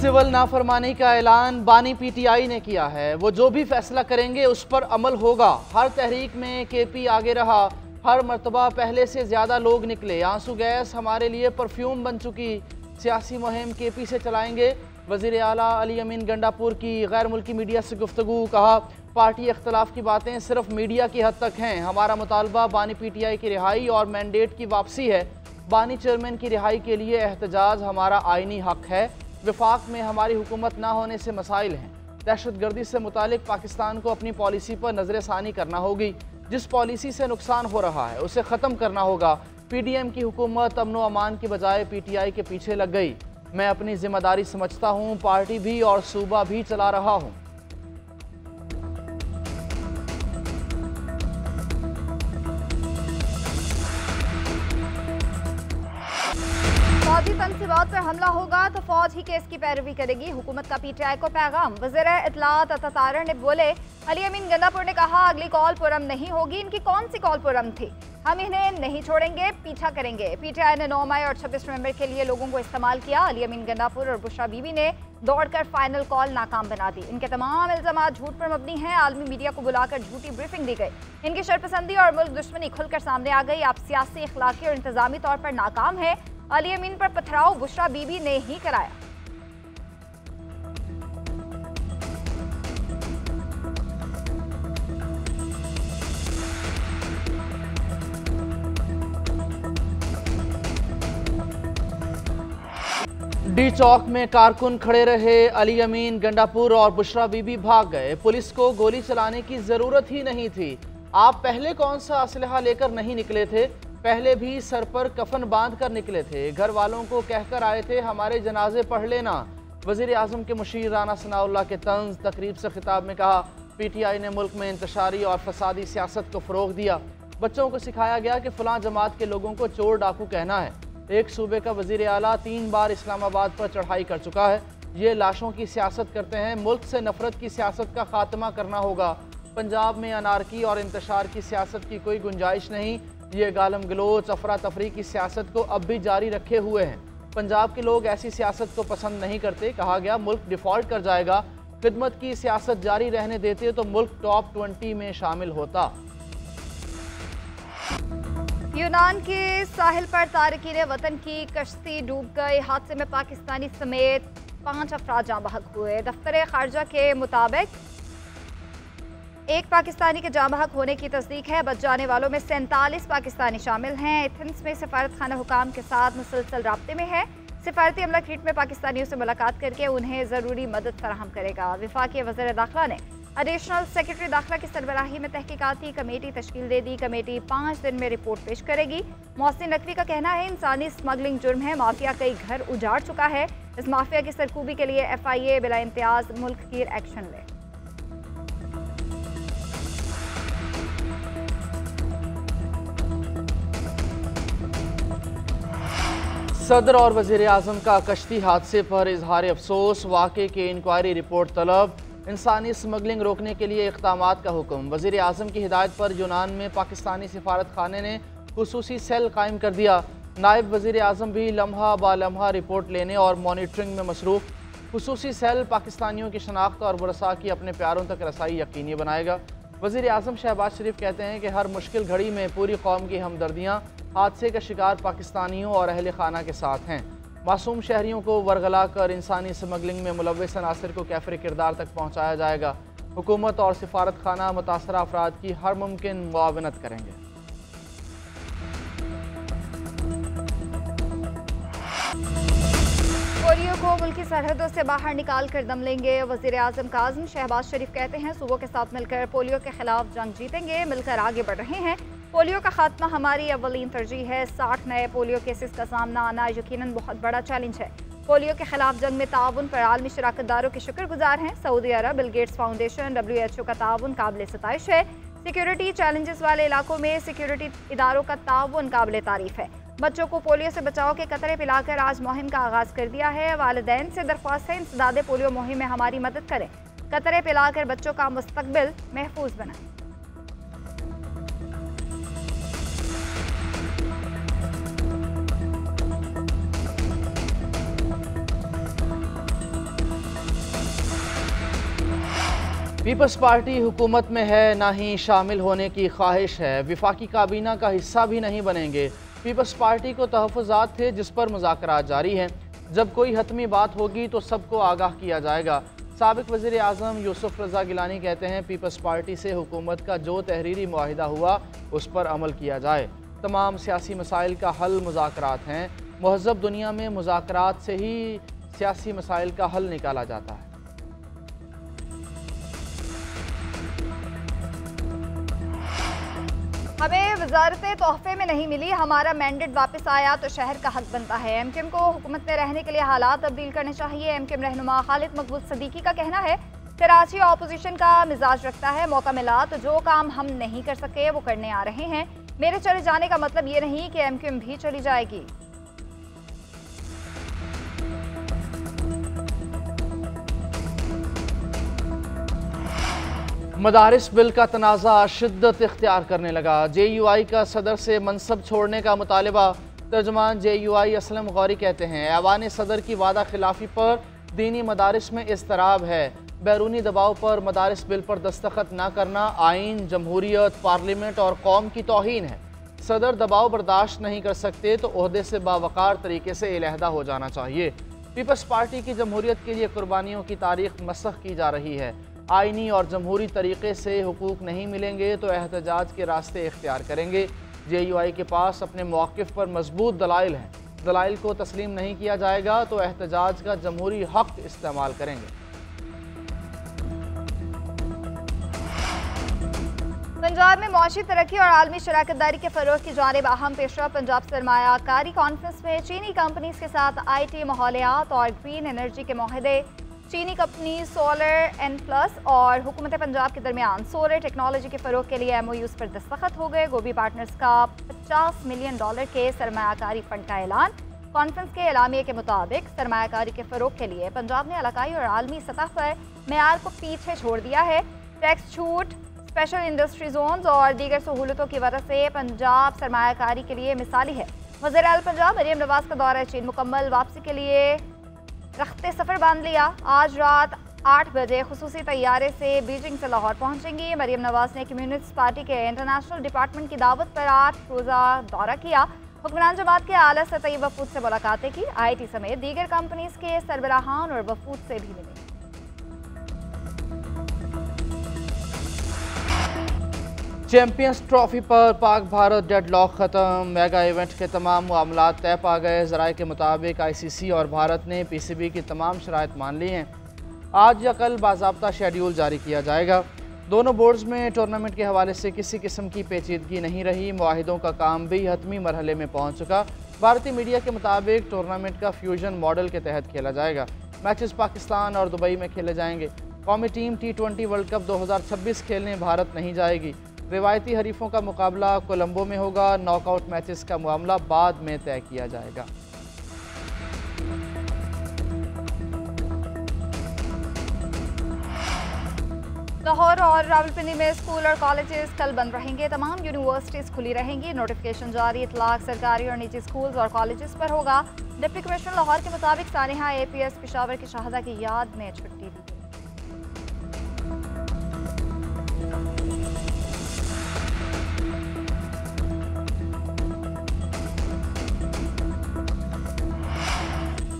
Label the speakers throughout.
Speaker 1: Civil नाफरमानी का ऐलान बानी पीटीआई ने किया है। वो जो भी फैसला करेंगे उस पर अमल होगा। हर तहरीक में केपी आगे रहा, हर मर्तबा पहले से ज़्यादा लोग निकले। आंसू गैस हमारे लिए परफ्यूम बन चुकी। सियासी मुहिम केपी से चलाएंगे। वज़ीर आला अली अमीन गंडापुर की गैर मुल्की मीडिया से गुफ्तगू। कहा, पार्टी इख्तलाफ की बातें सिर्फ मीडिया की हद तक हैं। हमारा मुतालबा बानी पीटीआई की रिहाई और मैंडेट की वापसी है। बानी चेयरमैन की रिहाई के लिए एहतजाज हमारा आइनी हक है। विफाक में हमारी हुकूमत ना होने से मसाइल हैं। दहशतगर्दी से मुतालिक पाकिस्तान को अपनी पॉलिसी पर नज़रसानी करना होगी। जिस पॉलिसी से नुकसान हो रहा है उसे ख़त्म करना होगा। पीडीएम की हुकूमत अमन व अमान की बजाय पीटीआई के पीछे लग गई। मैं अपनी जिम्मेदारी समझता हूँ, पार्टी भी और सूबा भी चला रहा हूँ।
Speaker 2: फौजी तनसीबात पर हमला होगा तो फौज ही केस की पैरवी करेगी, हुकूमत का पीटीआई को पैगाम। वज़ीर इत्तलात अता ने बोले, अली अमीन गंडापुर ने कहा, अगली कॉल पुरम नहीं होगी। इनकी कौन सी कॉल पुरम थी? हम इन्हें नहीं छोड़ेंगे, पीछा करेंगे। पीटीआई ने 9 मई और 26 नवंबर के लिए लोगों को इस्तेमाल किया। अली अमीन गंडापुर और बुशरा बीबी ने दौड़कर फाइनल कॉल नाकाम बना दी। इनके तमाम इल्जाम झूठ पर मबनी हैं। आलमी मीडिया को बुलाकर झूठी ब्रीफिंग दी गई। इनकी शरपसंदी और मुल्क दुश्मनी खुलकर सामने आ गई। आप सियासी, इखलाकी और इंतजामी तौर पर नाकाम है। अली अमीन पर पथराव बुशरा बीबी ने ही कराया।
Speaker 1: डी चौक में कारकुन खड़े रहे। अली अमीन गंडापुर और बुशरा बीबी भाग गए। पुलिस को गोली चलाने की जरूरत ही नहीं थी। आप पहले कौन सा असलहा लेकर नहीं निकले थे? पहले भी सर पर कफन बांध कर निकले थे। घर वालों को कहकर आए थे, हमारे जनाजे पढ़ लेना। वज़ीर आज़म के मुशीर राना सनाउल्लाह के तंज तकरीब से खिताब में कहा, पीटीआई ने मुल्क में इंतशारी और फसादी सियासत को फ़रोग दिया। बच्चों को सिखाया गया कि फ़लाँ जमात के लोगों को चोर डाकू कहना है। एक सूबे का वज़ीर आला 3 बार इस्लामाबाद पर चढ़ाई कर चुका है। ये लाशों की सियासत करते हैं। मुल्क से नफरत की सियासत का खात्मा करना होगा। पंजाब में अनारकी और इंतशार की सियासत की कोई गुंजाइश नहीं। ये गालम गलोच, अफरा तफरी की सियासत को अब भी जारी रखे हुए हैं। पंजाब के लोग ऐसी सियासत को पसंद नहीं करते। कहा गया, मुल्क डिफ़ॉल्ट कर जाएगा। खिदमत की सियासत जारी रहने देते तो मुल्क टॉप 20 में शामिल होता।
Speaker 2: यूनान के साहिल पर तारकीन वतन की कश्ती डूब गई। हादसे में पाकिस्तानी समेत 5 अफराद जाँ बहक हुए। दफ्तर खारजा के मुताबिक एक पाकिस्तानी के जाँ बहक होने की तस्दीक है। बच जाने वालों में 47 पाकिस्तानी शामिल हैं। एथेंस में सफारत खाना हुकाम के साथ मुसलसल राब्ते में है। सिफारती अमला क्रीट में पाकिस्तानियों से मुलाकात करके उन्हें ज़रूरी मदद फराहम करेगा। वफाकी वज़ीर दाखिला ने एडिशनल सेक्रेटरी दाखिला की सरबराही में तहकीकाती कमेटी तश्कील दे दी। कमेटी 5 दिन में रिपोर्ट पेश करेगी। मोहसिन नकवी का कहना है, इंसानी स्मगलिंग जुर्म है। माफिया कई घर उजाड़ चुका है। इस माफिया की सरकूबी के लिए FIA बिला इम्तियाज मुल्क की एक्शन ले।
Speaker 1: सदर और वज़ीर आज़म का कश्ती हादसे पर इजहार अफसोस। वाक़े की इंक्वायरी रिपोर्ट तलब। इंसानी स्मगलिंग रोकने के लिए इक़दामात का हुक्म। वज़ीर आज़म की हिदायत पर यूनान में पाकिस्तानी सिफारत खाने ने खुसूसी सेल कायम कर दिया। नायब वज़ीर आज़म भी लम्हा ब लम्हा रिपोर्ट लेने और मॉनिटरिंग में मसरूफ़। खुसूसी सेल पाकिस्तानियों की शनाख्त और वरसा की अपने प्यारों तक रसाई यकीनी बनाएगा। वज़ीर आज़म शहबाज शरीफ कहते हैं कि हर मुश्किल घड़ी में पूरी कौम की हमदर्दियाँ हादसे का शिकार पाकिस्तानियों और अहल खाना के साथ हैं। मासूम शहरियों को वरगला कर इंसानी स्मगलिंग में मुलव्वस अनासर को कैफर किरदार तक पहुँचाया जाएगा। हुकूमत और सिफारत खाना मुतासरा अफराद की हर मुमकिन मुआवनत करेंगे।
Speaker 2: पोलियो को मुल्की सरहदों से बाहर निकाल कर दम लेंगे। वज़ीर आज़म काज़िम शहबाज शरीफ कहते हैं, सूबों के साथ मिलकर पोलियो के खिलाफ जंग जीतेंगे। मिलकर आगे बढ़ रहे हैं। पोलियो का खात्मा हमारी अव्वलीन तरजीह है। 60 नए पोलियो केसेस का सामना आना यकीनन बहुत बड़ा चैलेंज है। पोलियो के खिलाफ जंग में ताउन पर आलमी शराकतदारों के शुक्रगुजार हैं। Saudi Arab, Bill Gates foundation, WHO का ताउन काबिल सताइश है। सिक्योरिटी चैलेंजेस वाले इलाकों में सिक्योरिटी इदारों का ताउन काबिल तारीफ है। बच्चों को पोलियो से बचाव के कतरे पिलाकर आज मुहिम का आगाज कर दिया है। वालिदैन से दरख्वास्त है, इंसदादे पोलियो मुहिम में हमारी मदद करें। कतरे पिलाकर बच्चों का मुस्तकबिल महफूज बनाएं।
Speaker 1: पीपल्स पार्टी हुकूमत में है, ना ही शामिल होने की ख्वाहिश है। वफाकी काबीना का हिस्सा भी नहीं बनेंगे। पीपल्स पार्टी को तहफ़्फ़ुज़ात थे जिस पर मुज़ाकरात जारी हैं। जब कोई हतमी बात होगी तो सबको आगाह किया जाएगा। साबिक़ वज़ीर आज़म यूसुफ रज़ा गिलानी कहते हैं, पीपल्स पार्टी से हुकूमत का जो तहरीरी मुआहिदा हुआ उस पर अमल किया जाए। तमाम सियासी मसाइल का हल मुज़ाकरात हैं। महज़ब दुनिया में मुज़ाकरात से ही सियासी मसाइल का हल निकाला जाता है।
Speaker 2: हमें वजारतें तोहफे में नहीं मिली, हमारा मैंडेट वापस आया तो शहर का हक बनता है। एमकेएम को हुकूमत में रहने के लिए हालात तब्दील करने चाहिए। एमकेएम रहनुमा खालिद मकबूल सदीकी का कहना है, कराची ऑपोजिशन का मिजाज रखता है, मौका मिला तो जो काम हम नहीं कर सके वो करने आ रहे हैं। मेरे चले जाने का मतलब ये नहीं कि एमकेएम भी चली जाएगी।
Speaker 1: मदारिस बिल का तनाज़ा शिद्दत इख्तियार करने लगा। JUI का सदर से मनसब छोड़ने का मुतालबा। तर्जुमान JUI असलम गौरी कहते हैं, ऐवान सदर की वादा खिलाफी पर दीनी मदारिस में इज़्तराब है। बैरूनी दबाव पर मदारिस बिल पर दस्तखत न करना आइन, जमहूरियत, पार्लियामेंट और कौम की तौहीन है। सदर दबाव बर्दाश्त नहीं कर सकते तो ओहदे से बावकार तरीके से इलहदा हो जाना चाहिए। पीपल्स पार्टी की जमहूरियत के लिए कुर्बानियों की तारीख मसख की जा रही है। आइनी और जमहूरी तरीके से हुकूक नहीं मिलेंगे तो एहतजाज के रास्ते इख्तियार करेंगे। JUI के पास अपने मौक़िफ़ पर मजबूत दलाइल हैं। दलाइल को तस्लीम नहीं किया जाएगा तो एहतजाज का जमहूरी हक इस्तेमाल करेंगे।
Speaker 2: पंजाब में मुआशी तरक्की और आलमी शराकतदारी के फ़रोग़ की जानिब अहम पेशरफ़। पंजाब सरमायाकारी कॉन्फ्रेंस में चीनी कंपनीज़ के साथ IT, माहौलियात और ग्रीन एनर्जी के मुआहदे। चीनी कंपनी सोलर N+ और हुकूमत पंजाब के दरमियान सोलर टेक्नोलॉजी के फ़रोग़ के लिए MOUs पर दस्तखत हो गए। गोभी पार्टनर्स का $50 मिलियन के सरमायाकारी फ़ंड का ऐलान। कॉन्फ्रेंस के एलामिये के मुताबिक सरमायाकारी के फ़रोग़ के लिए पंजाब ने इलाकाई और आलमी सतह पर मेयार को पीछे छोड़ दिया है। टैक्स छूट, स्पेशल इंडस्ट्री जोन्स और दीगर सहूलतों की वजह से पंजाब सरमायाकारी के लिए मिसाली है। वज़ीर आला पंजाब मरियम नवाज़ का दौरा चीन मुकम्मल, वापसी के लिए रखते सफ़र बांध लिया। आज रात 8 बजे खुसूसी तैयारे से बीजिंग से लाहौर पहुंचेंगी। मरियम नवाज़ ने कम्युनिस्ट पार्टी के इंटरनेशनल डिपार्टमेंट की दावत पर 8 रोज़ा दौरा किया। हुक्मरान जमात के आला सतही वफूद से मुलाकातें की। IT समेत दीगर कंपनीज के सरबराहान और वफूद से भी मिले।
Speaker 1: चैंपियंस ट्रॉफी पर पाक भारत डेडलॉक ख़त्म। मेगा इवेंट के तमाम मामलात तय पा गए। ज़राए के मुताबिक ICC और भारत ने PCB की तमाम शराइत मान ली हैं। आज या कल बाज़ाब्ता शेड्यूल जारी किया जाएगा। दोनों बोर्ड्स में टूर्नामेंट के हवाले से किसी किस्म की पेचीदगी नहीं रही। मुआहिदों का काम भी हतमी मरहले में पहुँच चुका। भारतीय मीडिया के मुताबिक टूर्नामेंट का फ्यूजन मॉडल के तहत खेला जाएगा। मैचेस पाकिस्तान और दुबई में खेले जाएंगे। कौमी टीम T20 वर्ल्ड कप 2026 खेलने भारत नहीं जाएगी। रिवायती हरीफों का मुकाबला कोलंबो में होगा। नॉकआउट मैचेस का मामला बाद में तय किया जाएगा।
Speaker 2: लाहौर और रावलपिंडी में स्कूल और कॉलेजेस कल बंद रहेंगे। तमाम यूनिवर्सिटीज़ खुली रहेंगी। नोटिफिकेशन जारी। इतलाक सरकारी और निजी स्कूल्स और कॉलेजेस पर होगा। डिप्टी कमिश्नर लाहौर के मुताबिक सानिहा APS पेशावर की शहादा की याद में छुट्टी दी गई।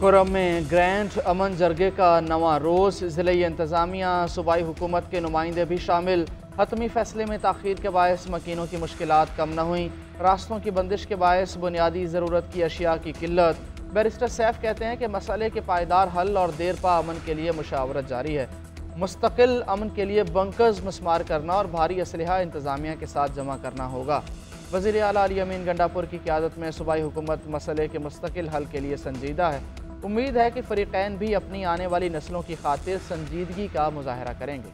Speaker 1: खुर्रम में ग्रैंड अमन जरगे का नवा रोज़। ज़िले इंतज़ामिया, सूबाई हुकूमत के नुमाइंदे भी शामिल। हतमी फैसले में ताख़ीर के बायस मकीनों की मुश्किलात कम न हुई। रास्तों की बंदिश के बायस बुनियादी ज़रूरत की अशिया की किल्लत। बैरिस्टर सैफ कहते हैं कि मसले के पायदार हल और देरपा अमन के लिए मुशावरत जारी है। मुस्तकिल अमन के लिए बंकर्स मस्मार करना और भारी असलहा इंतज़ामिया के साथ जमा करना होगा। वज़ीर आला अली अमीन गंडापुर की क़यादत में सूबाई हुकूमत मसले के मुस्तकिल हल के लिए संजीदा है। उम्मीद है कि फ़रीक़ैन भी अपनी आने वाली नस्लों की खातिर संजीदगी का मुज़ाहरा करेंगे।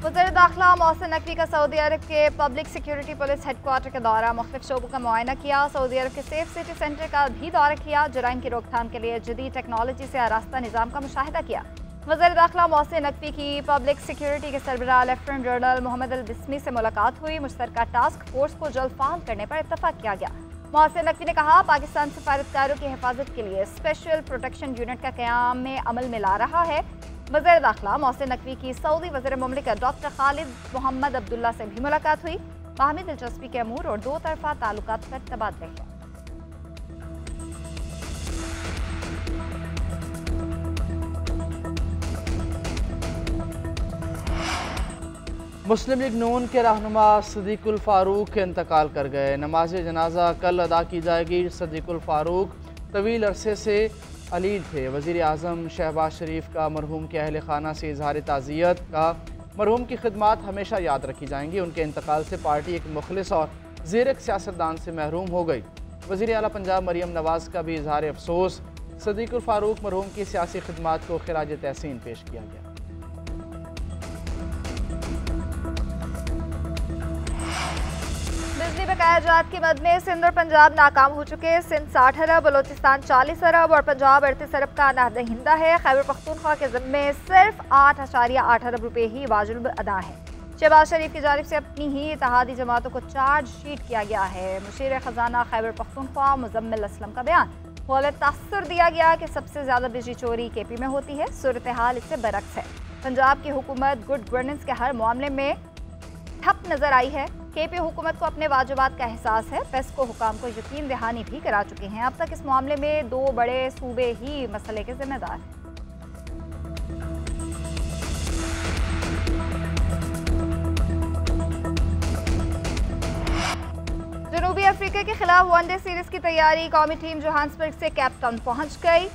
Speaker 2: वज़ीर दाखिला मोहसिन नकवी का सऊदी अरब के पब्लिक सिक्योरिटी पुलिस हेडक्वार्टर का दौरा। मुख्तलिफ शोबों का मुआयना किया। सऊदी अरब के सेफ सिटी सेंटर का भी दौरा किया। जराइम की रोकथाम के लिए जदीद टेक्नोलॉजी से आरास्ता निज़ाम का मुशाहिदा किया। वज़ीर दाखिला मोहसिन नकवी की पब्लिक सिक्योरिटी के सरबराह लेफ्टिनेंट जनरल मोहम्मद अल बिस्मी से मुलाकात हुई। मुश्तरका टास्क फोर्स को जल्द फाल करने पर इत्तफाक किया गया। मोहसिन नकवी ने कहा, पाकिस्तान सफारतकारों की हिफाजत के लिए स्पेशल प्रोटेक्शन यूनिट का क़याम में अमल में ला रहा है। वज़ीर दाखिला मोहसिन नकवी की सऊदी वज़ीर मुमलिकत डॉक्टर खालिद मोहम्मद अब्दुल्ला से भी मुलाकात हुई। बाहमी दिलचस्पी के अमूर और दो तरफा ताल्लुकात पर तबादले हैं।
Speaker 1: मुस्लिम लीग नून के रहनुमा सदीकुल फारूक के इंतकाल कर गए। नमाज जनाजा कल अदा की जाएगी। सदीकुल फारूक तवील अरसे से अलील थे। वज़ीर आज़म शहबाज शरीफ का मरहूम के अहल खाना से इजहार ताज़ियत का। मरहूम की खिदमात हमेशा याद रखी जाएंगी। उनके इंतकाल से पार्टी एक मुखलिस और ज़ीरक सियासतदान से महरूम हो गई। वज़ीर आला पंजाब मरियम नवाज़ का भी इजहार अफसोस। सदीकुल फारूक मरहूम की सियासी खिदमात को खिराज तहसीन पेश किया गया।
Speaker 2: बिजली बकाया जात की मद में सिंध और पंजाब नाकाम हो चुके। सिंध 60 अरब, बलोचिस्तान 40 अरब और पंजाब 38 अरब का नादहिंदा है। खैबर पख्तूनख्वा के ज़िम्मे सिर्फ 8.8 अरब रुपये ही वाजिब अदा है। शहबाज शरीफ की जानिब से अपनी ही इत्तेहादी जमातों को चार्ज शीट किया गया है। मुशीर खजाना खैबर पख्तूनख्वा मुजम्मिल असलम का बयान। हौले तासुर दिया गया कि सबसे ज़्यादा बिजली चोरी केपी में होती है। सूरत हाल इससे बरक्स है। पंजाब की हुकूमत गुड गवर्नेंस के हर मामले में ठप नजर आई है। केपी हुकूमत को अपने वाजिबात का एहसास है। पेस्को हुकाम को यकीन दहानी भी करा चुके हैं। अब तक इस मामले में 2 बड़े सूबे ही मसले के जिम्मेदार हैं। जनूबी अफ्रीका के खिलाफ वनडे सीरीज की तैयारी। कौमी टीम जोहान्सबर्ग से केप टाउन पहुंच गई।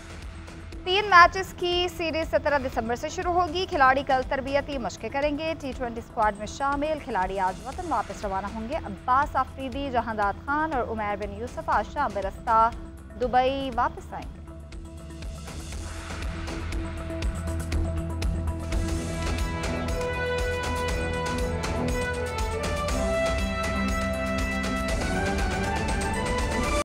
Speaker 2: 3 मैचेस की सीरीज 17 दिसंबर से शुरू होगी। खिलाड़ी कल तरबियती मशकें करेंगे। T20 स्क्वाड में शामिल खिलाड़ी आज वतन वापस रवाना होंगे। अब्बास आफरीदी, जहांदाद खान और उमैर बिन यूसुफ आज शाम बरस्ता दुबई वापस आएंगे।